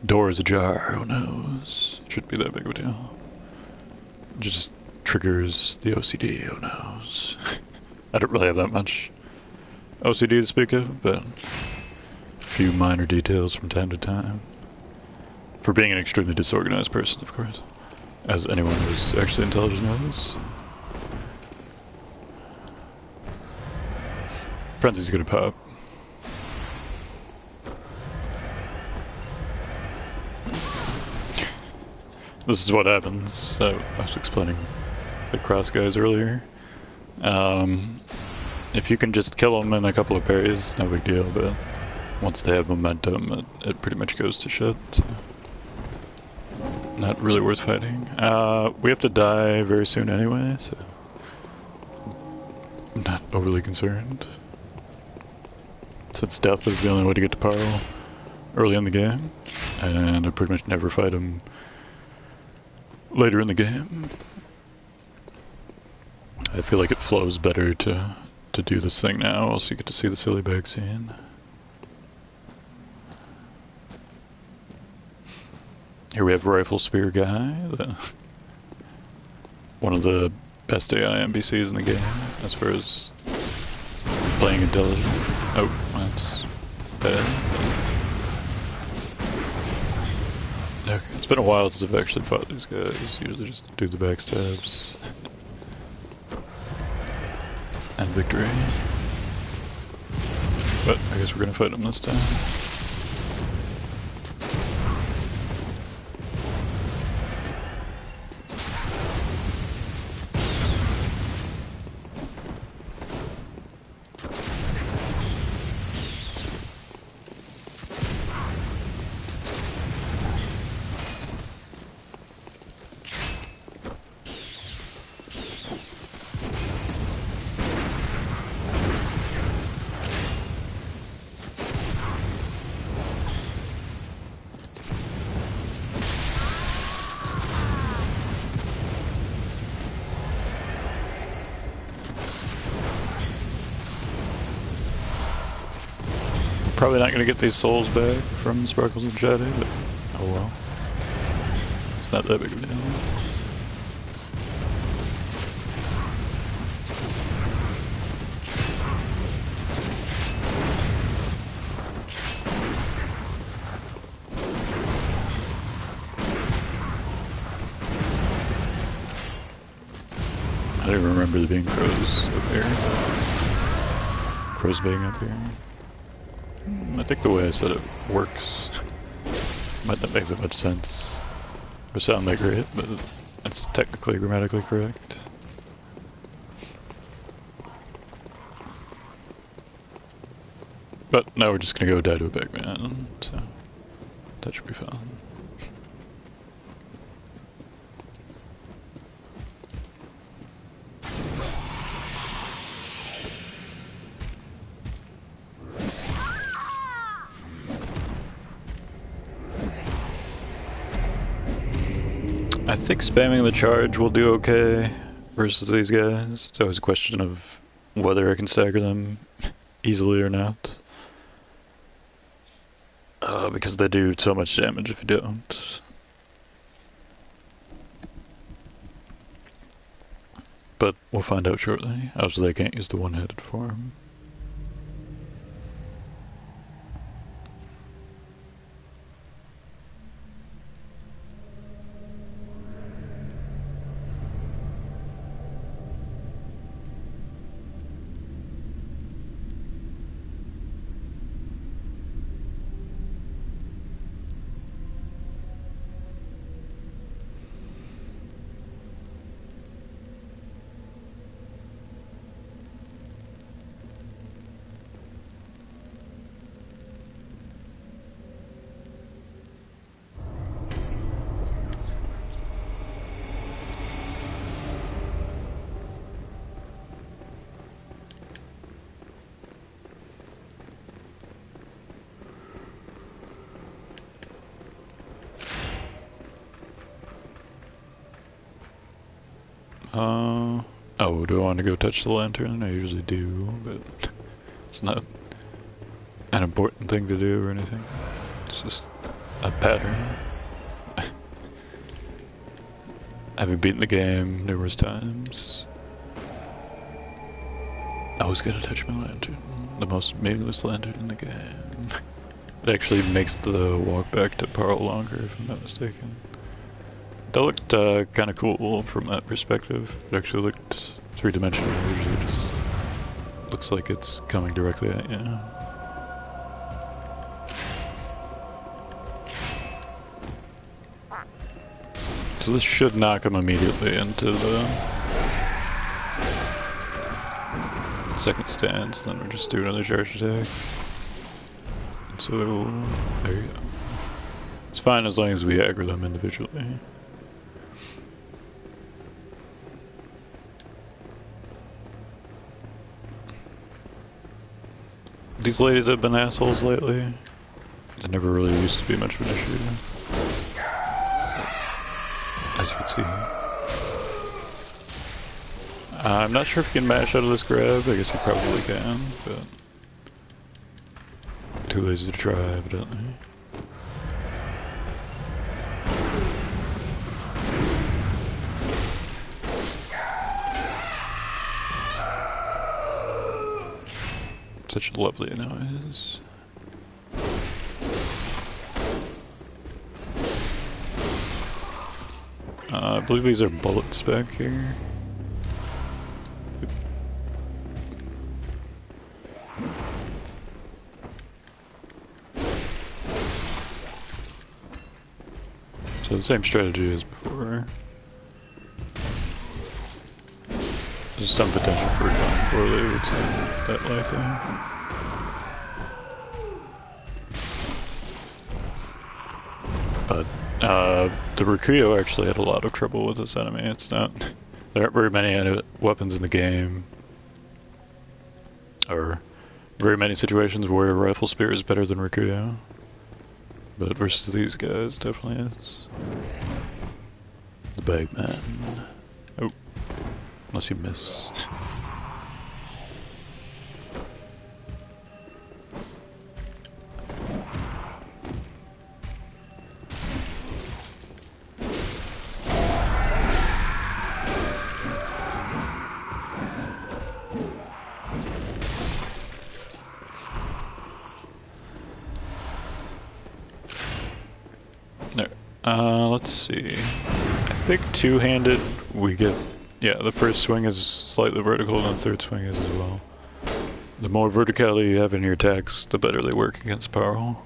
Door is ajar, who knows? Shouldn't be that big of a deal. Just triggers the OCD, who knows? I don't really have that much OCD to speak of, but a few minor details from time to time. For being an extremely disorganized person, of course. As anyone who's actually intelligent knows. Frenzy's gonna pop. This is what happens. So I was explaining the cross guys earlier. If you can just kill them in a couple of parries, no big deal, but once they have momentum, it pretty much goes to shit. So not really worth fighting. We have to die very soon anyway, so I'm not overly concerned. Since death is the only way to get to Paro early in the game, and I pretty much never fight him later in the game. I feel like it flows better to do this thing now, also you get to see the silly bag scene. Here we have Rifle Spear Guy, one of the best AI NPCs in the game, as far as playing intelligent. Oh, that's bad. Okay, it's been a while since I've actually fought these guys. Usually just do the backstabs. And victory. But I guess we're gonna fight them this time. Probably not gonna get these souls back from Sparkles and Shadow, but oh well. It's not that big of a deal. I don't even remember there being crows up here. Crows being up here. I think the way I said it works. Might not make that much sense. Or sound that great, but it's technically grammatically correct. But now we're just gonna go die to a big man, so that should be fun. I think spamming the charge will do okay versus these guys. It's always a question of whether I can stagger them easily or not. Because they do so much damage if you don't. But we'll find out shortly. Obviously I can't use the one-headed form. Oh, do I want to go touch the lantern? I usually do, but it's not an important thing to do or anything. It's just a pattern. Having beaten the game numerous times, I was gonna touch my lantern. The most meaningless lantern in the game. It actually makes the walk back to Pearl longer, if I'm not mistaken. That looked kind of cool from that perspective. It actually looked three-dimensional. Usually it just looks like it's coming directly at you. So this should knock him immediately into the second stance, then we'll just do another charge attack. And so there you go. It's fine as long as we aggro them individually. These ladies have been assholes lately. They never really used to be much of an issue. As you can see. I'm not sure if you can mash out of this grab. I guess you probably can, but too lazy to try, evidently. Such a lovely noise. I believe these are bullets back here. So the same strategy as before. There's some potential for it going poorly, it's not that likely. But the Rikuyo actually had a lot of trouble with this enemy. It's not, there aren't very many weapons in the game, or very many situations where Rifle Spear is better than Rikuyo. But versus these guys, definitely is. The Bagman. Oh. Unless you miss. Let's see. I think two-handed we get, yeah, the first swing is slightly vertical and the third swing is as well. The more verticality you have in your attacks, the better they work against Pearl.